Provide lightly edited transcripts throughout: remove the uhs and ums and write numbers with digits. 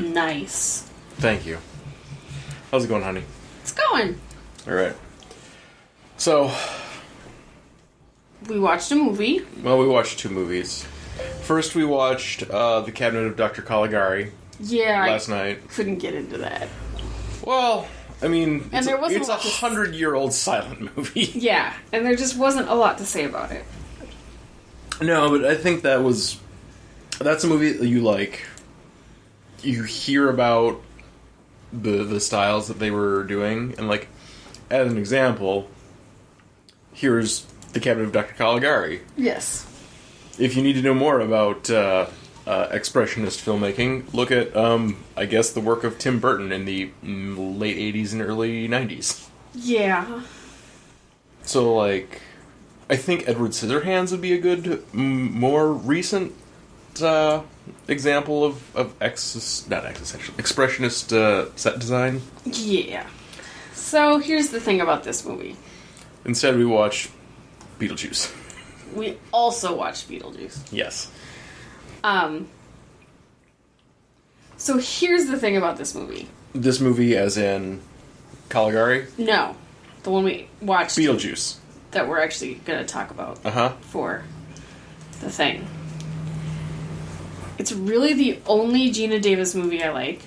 Nice. Thank you. How's it going, honey? It's going. All right. So, we watched a movie. well, we watched 2 movies. First, we watched The Cabinet of Dr. Caligari Yeah, last night. couldn't get into that. Well, I mean, And there wasn't it's a a lot to 100-year-old silent movie. Yeah, and there just wasn't a lot to say about it. No, but I think that's a movie that you like. You hear about the styles that they were doing, and like, as an example, here's The Cabinet of Dr. Caligari. Yes. If you need to know more about expressionist filmmaking, look at, I guess, the work of Tim Burton in the late 80s and early 90s. Yeah. So, like, I think Edward Scissorhands would be a good, more recent example of expressionist set design. Yeah. So, here's the thing about this movie. Instead, we watched Beetlejuice. We also watched Beetlejuice. Yes. So, here's the thing about this movie. This movie, as in Caligari? No. The one we watched. Beetlejuice. That we're actually going to talk about. Uh-huh. For the thing. It's really the only Gina Davis movie I like.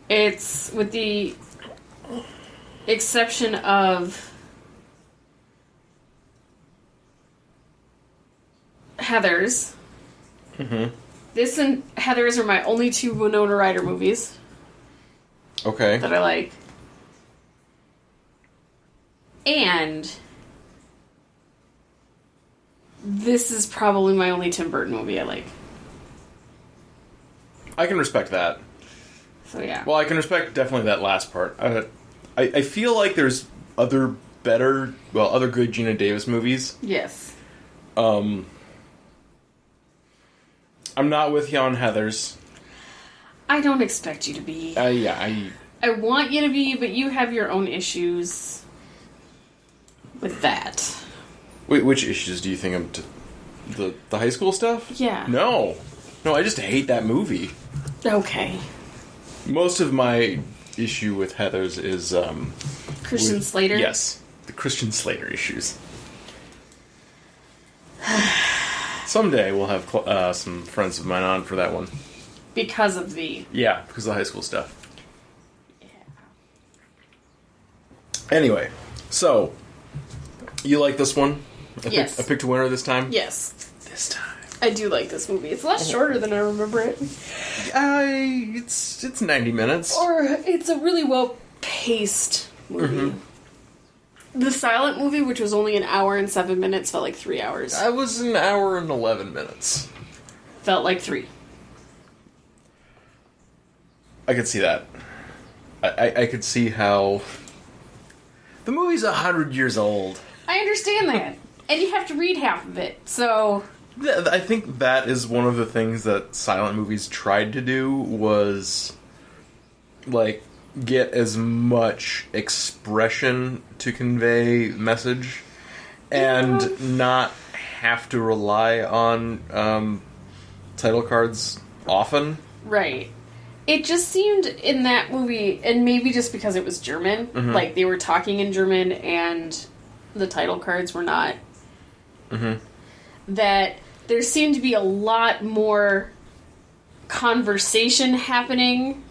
It's with the exception of Heathers. Mm-hmm. This and Heathers are my only 2 Winona Ryder movies Okay. that I like. And this is probably my only Tim Burton movie I like. I can respect that. So yeah. Well, I can respect definitely that last part. I feel like there's other good Gina Davis movies. Yes. I'm not with you on Heathers. I don't expect you to be. I want you to be, but you have your own issues with that. Wait, which issues do you think I'm... The high school stuff? Yeah. No, I just hate that movie. Okay. Most of my issue with Heathers is... Christian Slater? Yes, the Christian Slater issues. Someday we'll have some friends of mine on for that one. Because of the... Yeah, because of the high school stuff. Yeah. Anyway, so... You like this one? Yes. I picked a winner this time? Yes. This time. I do like this movie. It's a lot shorter than I remember it. It's 90 minutes. Or it's a really well-paced movie. Mm-hmm. The silent movie, which was only 1 hour and 7 minutes, felt like 3 hours. I was 1 hour and 11 minutes. Felt like 3. I could see that. I could see how... The movie's 100 years old. I understand that. And you have to read half of it, so... I think that is one of the things that silent movies tried to do was, like, get as much expression to convey message and not have to rely on title cards often. Right. It just seemed in that movie, and maybe just because it was German, like they were talking in German and the title cards were not, that there seemed to be a lot more conversation happening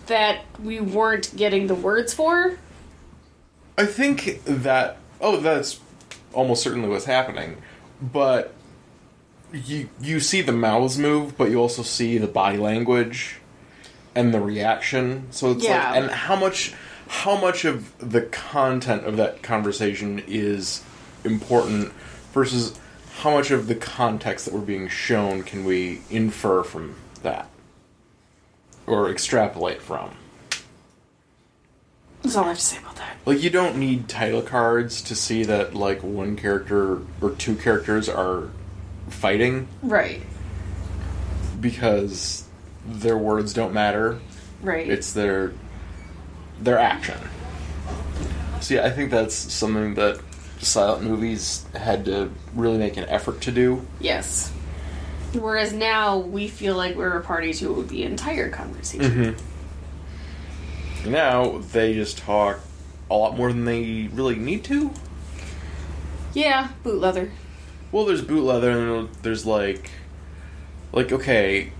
that we weren't getting the words for. I think that... Oh, that's almost certainly what's happening. But you see the mouths move, but you also see the body language and the reaction. So it's like... And how much of the content of that conversation is important versus how much of the context that we're being shown can we infer from that? Or extrapolate from? That's all I have to say about that. Like, you don't need title cards to see that, like, one character or 2 characters are fighting. Right. Because their words don't matter. Right. It's their action. So yeah, I think that's something that silent movies had to really make an effort to do. Yes. Whereas now we feel like we're a party to the entire conversation. Mm-hmm. Now they just talk a lot more than they really need to. Yeah, boot leather. Well, there's boot leather, and there's okay,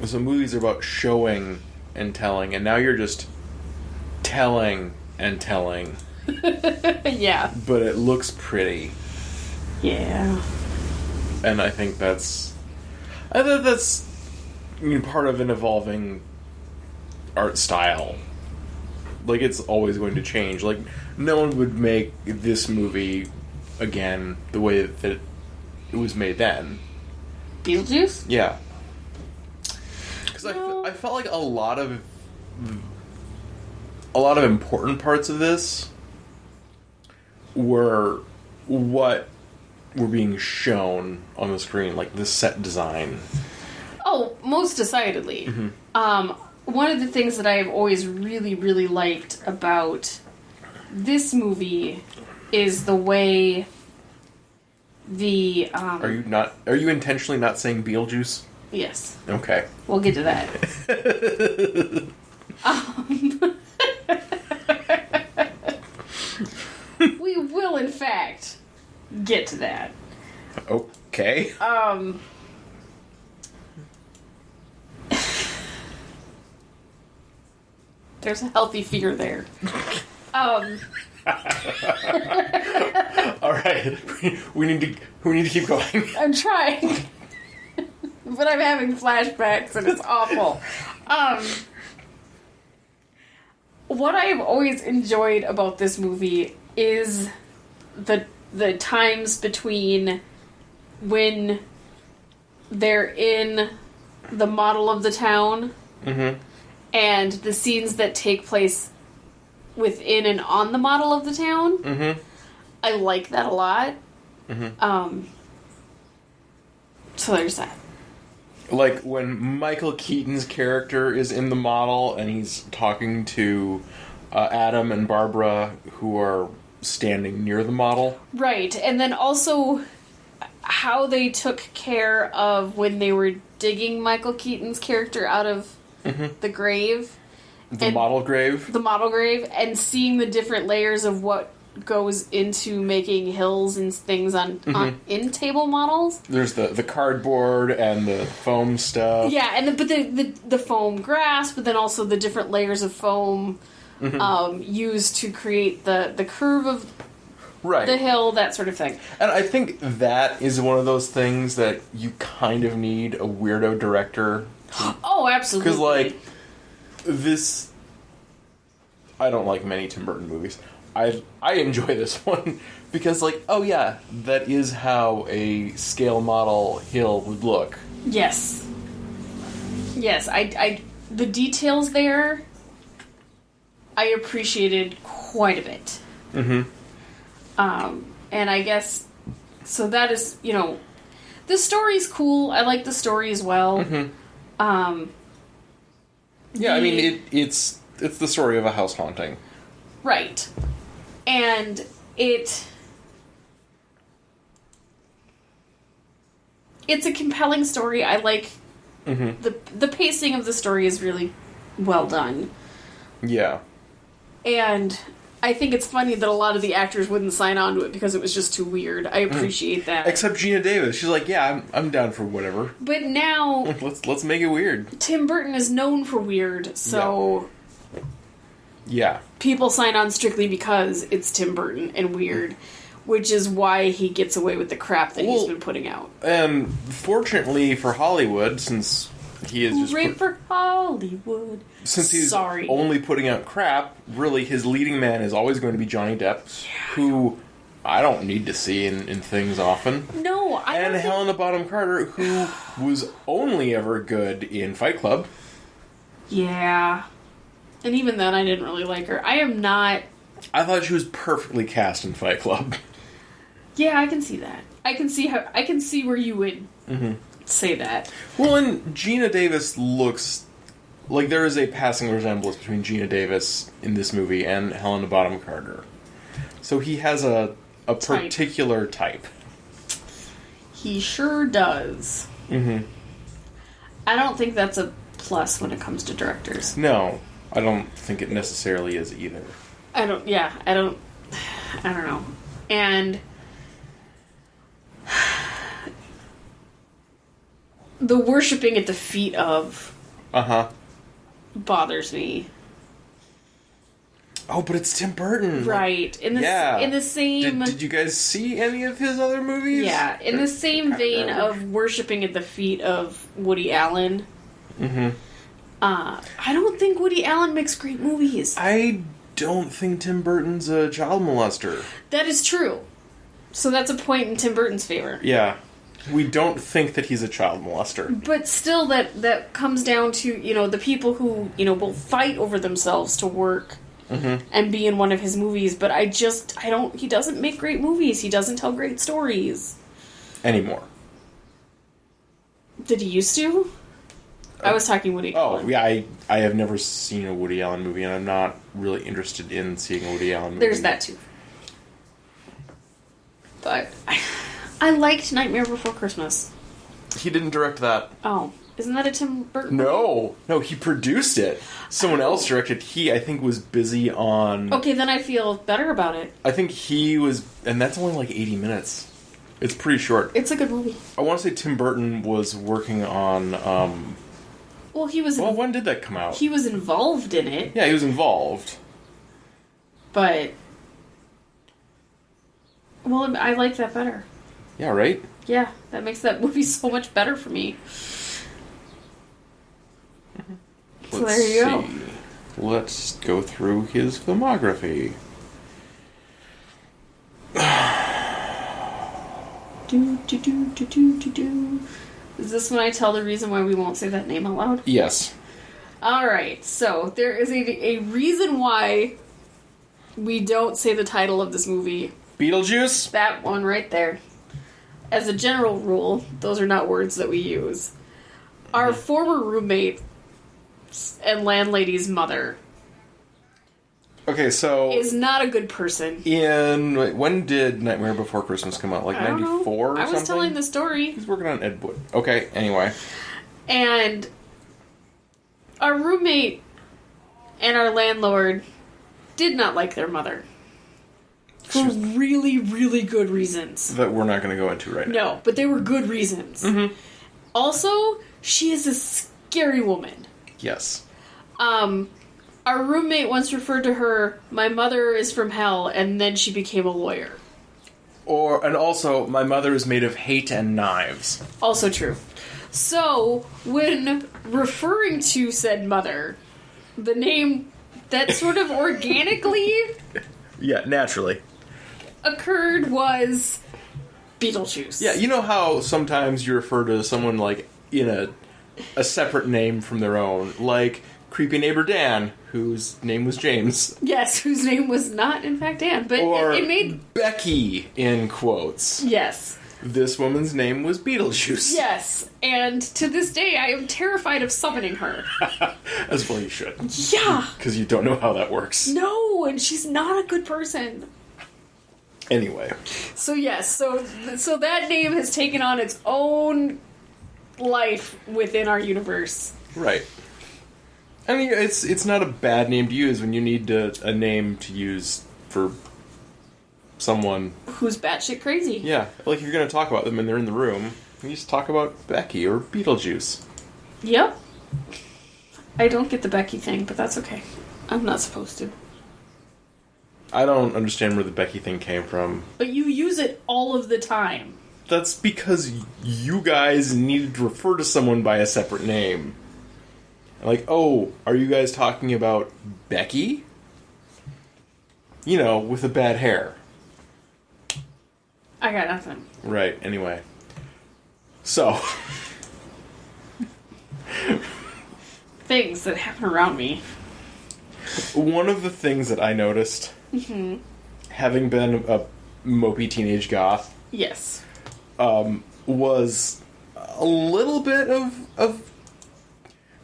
so movies are about showing and telling, and now you're just telling and telling. Yeah. But it looks pretty. Yeah. And I think that's part of an evolving art style. Like, it's always going to change. Like, no one would make this movie again the way that it was made then. Beetlejuice? Yeah. Because I felt like a lot of important parts of this were what were being shown on the screen, like the set design. Oh, most decidedly. Mm-hmm. One of the things that I have always really, really liked about this movie is the way the... Are you intentionally not saying Beetlejuice? Yes. Okay. We'll get to that. We will, in fact, get to that. Okay. There's a healthy fear there. All right. We need to keep going. I'm trying. But I'm having flashbacks and it's awful. What I've always enjoyed about this movie is the times between when they're in the model of the town and the scenes that take place within and on the model of the town. I like that a lot. So there's that. Like when Michael Keaton's character is in the model and he's talking to Adam and Barbara, who are standing near the model. Right, and then also how they took care of when they were digging Michael Keaton's character out of the grave. The model grave, and seeing the different layers of what goes into making hills and things on in table models. There's the cardboard and the foam stuff. Yeah, and but the foam grass, but then also the different layers of foam used to create the curve of the hill, that sort of thing. And I think that is one of those things that you kind of need a weirdo director. Oh, absolutely. Because this, I don't like many Tim Burton movies. I enjoy this one because, oh yeah, that is how a scale model hill would look. Yes. Yes, I the details there, I appreciated quite a bit. And I guess, so that is, the story's cool. I like the story as well. Yeah, I mean, it's the story of a house haunting. Right. And it's a compelling story. I like the pacing of the story is really well done. Yeah. And I think it's funny that a lot of the actors wouldn't sign on to it because it was just too weird. I appreciate that. Except Gina Davis. She's like, yeah, I'm down for whatever. But now let's make it weird. Tim Burton is known for weird, so yeah. People sign on strictly because it's Tim Burton and weird, which is why he gets away with the crap that he's been putting out. Fortunately for Hollywood, since he is just Hooray for Hollywood. Since he's only putting out crap, really his leading man is always going to be Johnny Depp, who I don't need to see in things often. No, I don't. And Helena Bonham Carter, who was only ever good in Fight Club. Yeah. And even then, I didn't really like her. I am not... I thought she was perfectly cast in Fight Club. Yeah, I can see that. I can see where you would say that. Well, and Gina Davis looks... like, there is a passing resemblance between Gina Davis in this movie and Helena Bonham Carter. So he has a particular type. He sure does. Mm-hmm. I don't think that's a plus when it comes to directors. No, I don't think it necessarily is either. I don't know. And the worshipping at the feet of bothers me. Oh, but it's Tim Burton. Right. In the same... Did you guys see any of his other movies? Yeah, in the same vein of worshipping at the feet of Woody Allen. Mm-hmm. I don't think Woody Allen makes great movies. I don't think Tim Burton's a child molester. That is true. So that's a point in Tim Burton's favor. Yeah. We don't think that he's a child molester. But still, that comes down to, the people who, will fight over themselves to work and be in one of his movies. But he doesn't make great movies. He doesn't tell great stories. Anymore. Did he used to? I was talking Woody Allen. Oh, yeah, I have never seen a Woody Allen movie, and I'm not really interested in seeing a Woody Allen movie. There's that, too. But I liked Nightmare Before Christmas. He didn't direct that. Oh. Isn't that a Tim Burton movie? No, he produced it. Someone else directed. He, I think, was busy on... Okay, then I feel better about it. I think he was... And that's only like 80 minutes. It's pretty short. It's a good movie. I want to say Tim Burton was working on... Well, he was... Well, when did that come out? He was involved in it. Yeah, he was involved. But... Well, I like that better. Yeah, right? Yeah, that makes that movie so much better for me. So there you go. Let's go through his filmography. Is this when I tell the reason why we won't say that name out loud? Yes. Alright, so there is a reason why we don't say the title of this movie. Beetlejuice? That one right there. As a general rule, those are not words that we use. Our former roommate and landlady's mother Okay, so... is not a good person. When did Nightmare Before Christmas come out? Like 94 or something? I was telling the story. He's working on Ed Wood. Okay, anyway. And our roommate and our landlord did not like their mother. For really, really good reasons. That we're not going to go into right now. No, but they were good reasons. Mm-hmm. Also, she is a scary woman. Yes. Our roommate once referred to her, my mother is from hell, and then she became a lawyer. And also, my mother is made of hate and knives. Also true. So, when referring to said mother, the name that sort of organically... Yeah, naturally. ...occurred was Beetlejuice. Yeah, you know how sometimes you refer to someone, like, in a separate name from their own, like... Creepy Neighbor Dan, whose name was James. Yes, whose name was not, in fact, Dan. But or it made... Becky, in quotes. Yes. This woman's name was Beetlejuice. Yes, and to this day, I am terrified of summoning her. As well you should. Yeah. Because you don't know how that works. No, and she's not a good person. Anyway. So yes, so that name has taken on its own life within our universe. Right. I mean, it's not a bad name to use when you need a name to use for someone who's batshit crazy. Yeah, like if you're going to talk about them and they're in the room, you just talk about Becky or Beetlejuice. Yep. I don't get the Becky thing, but that's okay. I'm not supposed to. I don't understand where the Becky thing came from. But you use it all of the time. That's because you guys needed to refer to someone by a separate name. Like, oh, are you guys talking about Becky? You know, with the bad hair. I got nothing. Right, anyway. So. Things that happen around me. One of the things that I noticed, having been a mopey teenage goth, yes, was a little bit of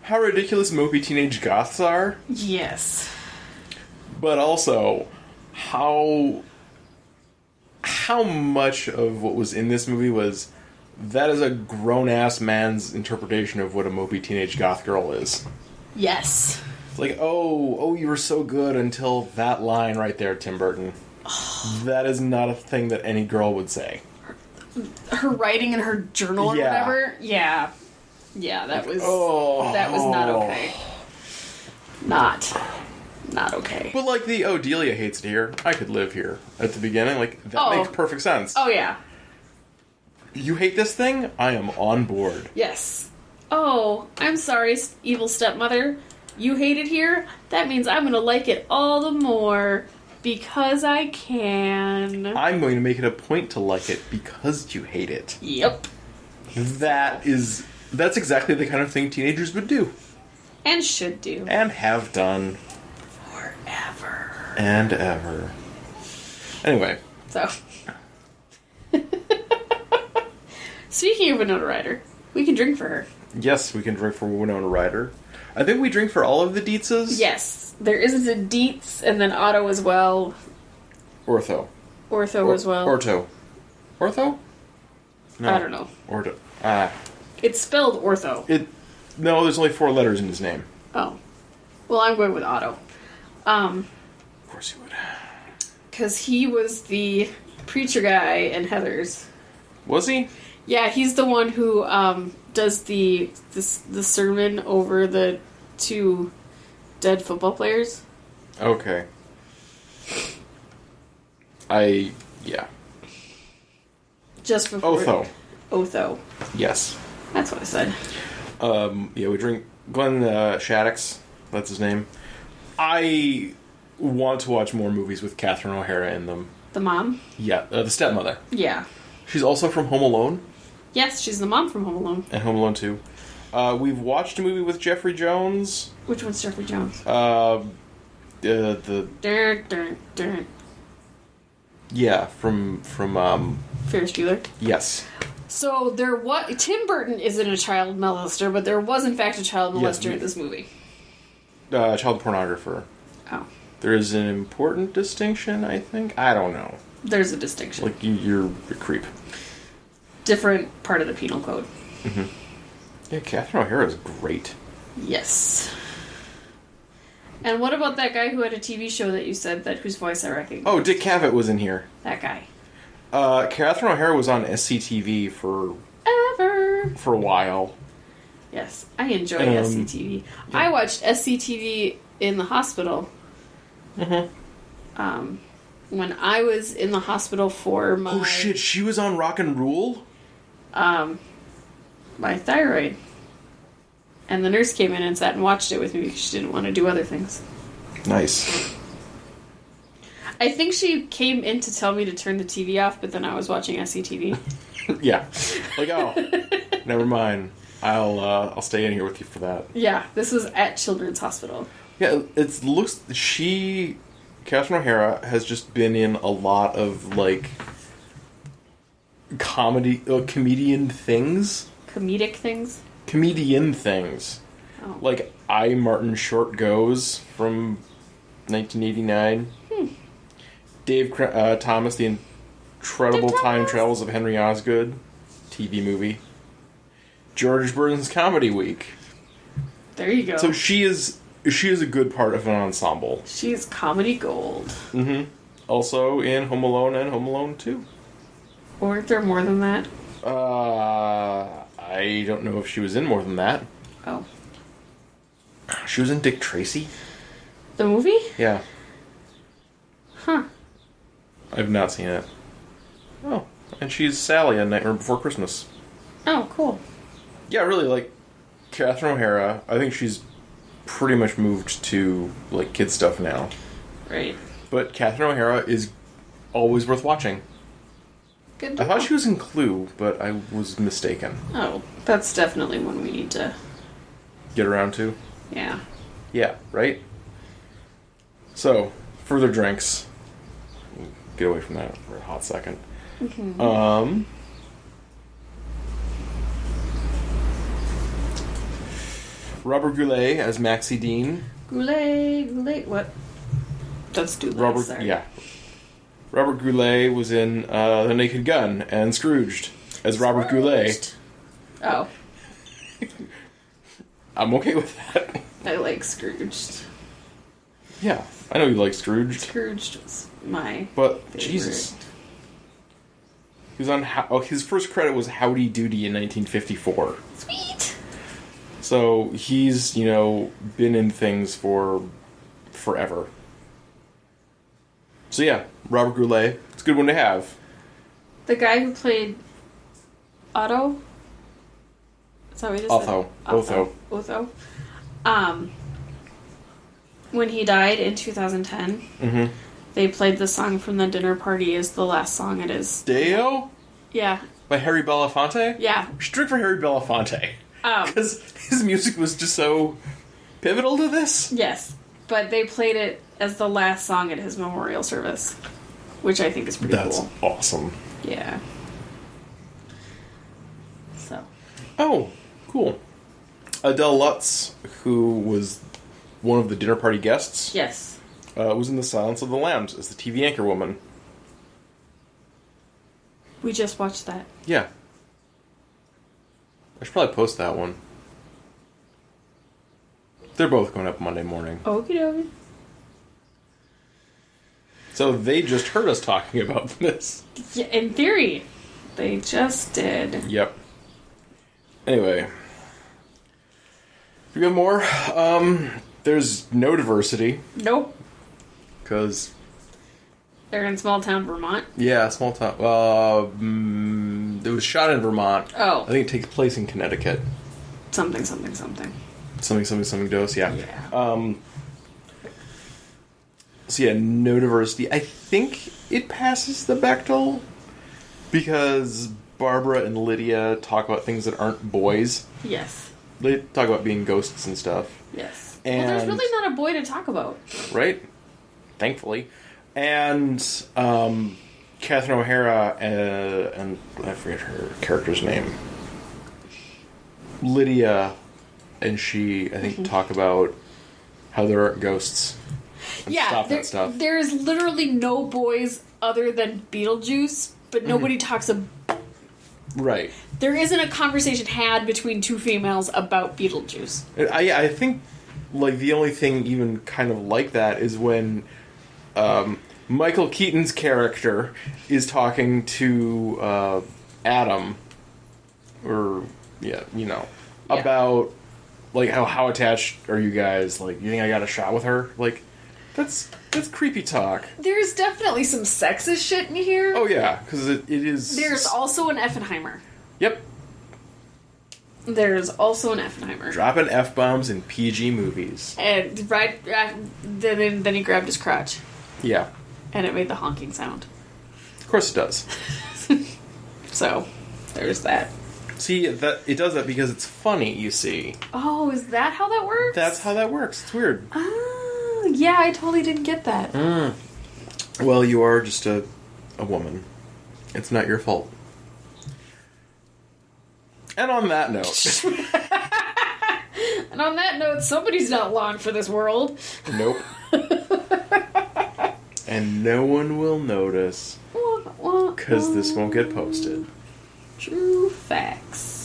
how ridiculous mopey teenage goths are. Yes. But also, how much of what was in this movie was That is a grown-ass man's interpretation of what a mopey teenage goth girl is. Yes. It's like, oh, you were so good until that line right there, Tim Burton. That is not a thing that any girl would say. Her writing in her journal or whatever? Yeah. Yeah, that was not okay. Not okay. But like the, Delia hates it here, I could live here at the beginning, like, that makes perfect sense. Oh, yeah. You hate this thing? I am on board. Yes. Oh, I'm sorry, evil stepmother. You hate it here? That means I'm gonna like it all the more. Because I can. I'm going to make it a point to like it because you hate it. Yep. That's exactly the kind of thing teenagers would do. And should do. And have done. Forever. And ever. Anyway. So. Speaking of Winona Ryder, we can drink for her. Yes, we can drink for Winona Ryder. I think we drink for all of the Dietzes. Yes. There is a Dietz and then Otto as well. Ortho As well. Ortho? No. I don't know. Ortho. It's spelled ortho. No, there's only 4 letters in his name. Oh. Well, I'm going with Otto. Of course you would. Because he was the preacher guy in Heathers. Was he? Yeah, he's the one who does the sermon over the 2 dead football players. Okay. Yeah. Just before. Otho. Yes. That's what I said. Yeah, we drink Glenn Shaddix. That's his name. I want to watch more movies with Catherine O'Hara in them. The mom? Yeah, the stepmother. Yeah. She's also from Home Alone. Yes, she's the mom from Home Alone. And Home Alone 2. We've watched a movie with Jeffrey Jones. Which one's Jeffrey Jones? Yeah, from Ferris Bueller. Yes. So Tim Burton isn't a child molester, but there was in fact a child molester in this movie. Child pornographer. Oh. There is an important distinction, I think. I don't know. There's a distinction. Like you're a creep. Different part of the penal code. Mm-hmm. Yeah, Catherine O'Hara is great. Yes. And what about that guy who had a TV show that you said whose voice I recognize? Oh, Dick Cavett was in here. That guy. Catherine O'Hara was on SCTV for a while. Yes, I enjoy SCTV. Yeah. I watched SCTV in the hospital. Mm-hmm. When I was in the hospital for my... Oh shit, she was on Rock and Rule? My thyroid. And the nurse came in and sat and watched it with me because she didn't want to do other things. Nice. I think she came in to tell me to turn the TV off, but then I was watching SCTV. Yeah. Like, never mind. I'll stay in here with you for that. Yeah, this was at Children's Hospital. Yeah, Catherine O'Hara has just been in a lot of, like, comedian things. Comedic things? Comedian things. Oh. Like, Martin Short Goes from 1989. Dave Thomas, The Incredible Time Travels of Henry Osgood. TV movie. George Burton's Comedy Week. There you go. So she is a good part of an ensemble. She's comedy gold. Mm-hmm. Also in Home Alone and Home Alone 2. Weren't there more than that? I don't know if she was in more than that. Oh. She was in Dick Tracy. The movie? Yeah. Huh. I've not seen it. Oh. And she's Sally on Nightmare Before Christmas. Oh, cool. Yeah, really, like, Catherine O'Hara, I think she's pretty much moved to, like, kid stuff now. Right. But Catherine O'Hara is always worth watching. Good. I thought she was in Clue, but I was mistaken. Oh, that's definitely one we need to... get around to? Yeah. Yeah, right? So, further drinks. Get away from that for a hot second. Mm-hmm. Robert Goulet as Maxie Dean. Goulet, what? That's Goulet, sorry. Yeah. Robert Goulet was in The Naked Gun and Scrooged. as Robert Goulet. Oh. I'm okay with that. I like Scrooged. Yeah, I know you like Scrooge. Scrooged was my But, favorite. Jesus. He was on... his first credit was Howdy Doody in 1954. Sweet! So, he's, been in things for forever. So, yeah, Robert Goulet. It's a good one to have. The guy who played Otto? Is that what he just said? Otho. When he died in 2010, they played the song from the dinner party as the last song it is. Deo? Yeah. By Harry Belafonte? Yeah. We should drink for Harry Belafonte. Because his music was just so pivotal to this. Yes. But they played it as the last song at his memorial service, which I think is pretty cool. That's awesome. Yeah. So. Oh, cool. Adele Lutz, who was one of the dinner party guests, Yes. was in The Silence of the Lambs as the TV anchor woman. We just watched that. Yeah. I should probably post that one. They're both going up Monday morning. Okie dokie. So they just heard us talking about this. Yeah, in theory, they just did. Yep. Anyway. We got more. There's no diversity. Nope. Because... They're in small town Vermont. Yeah, small town. It was shot in Vermont. Oh. I think it takes place in Connecticut. Something. Something dose, yeah. Yeah. So yeah, no diversity. I think it passes the Bechdel because Barbara and Lydia talk about things that aren't boys. Yes. They talk about being ghosts and stuff. Yes. And, well, there's really not a boy to talk about. Right? Thankfully. And Catherine O'Hara and I forget her character's name. Lydia and she, I think, talk about how there aren't ghosts. And stop that stuff. There's literally no boys other than Beetlejuice, but nobody talks about... Right. There isn't a conversation had between two females about Beetlejuice. I think, like, the only thing even kind of like that is when Michael Keaton's character is talking to Adam, or, about, like, how attached are you guys? Like, you think I got a shot with her? Like, that's creepy talk. There's definitely some sexist shit in here. Oh, yeah, because it is... There's also an Effenheimer. Yep. There's also an Effenheimer. Dropping F-bombs in PG movies. And then he grabbed his crotch. Yeah. And it made the honking sound. Of course it does. So, there's that. See, that it does that because it's funny, you see. Oh, is that how that works? That's how that works. It's weird. Oh, yeah, I totally didn't get that. Well, you are just a woman. It's not your fault. And on that note... And on that note, somebody's not long for this world. Nope. And no one will notice. Because this won't get posted. True facts.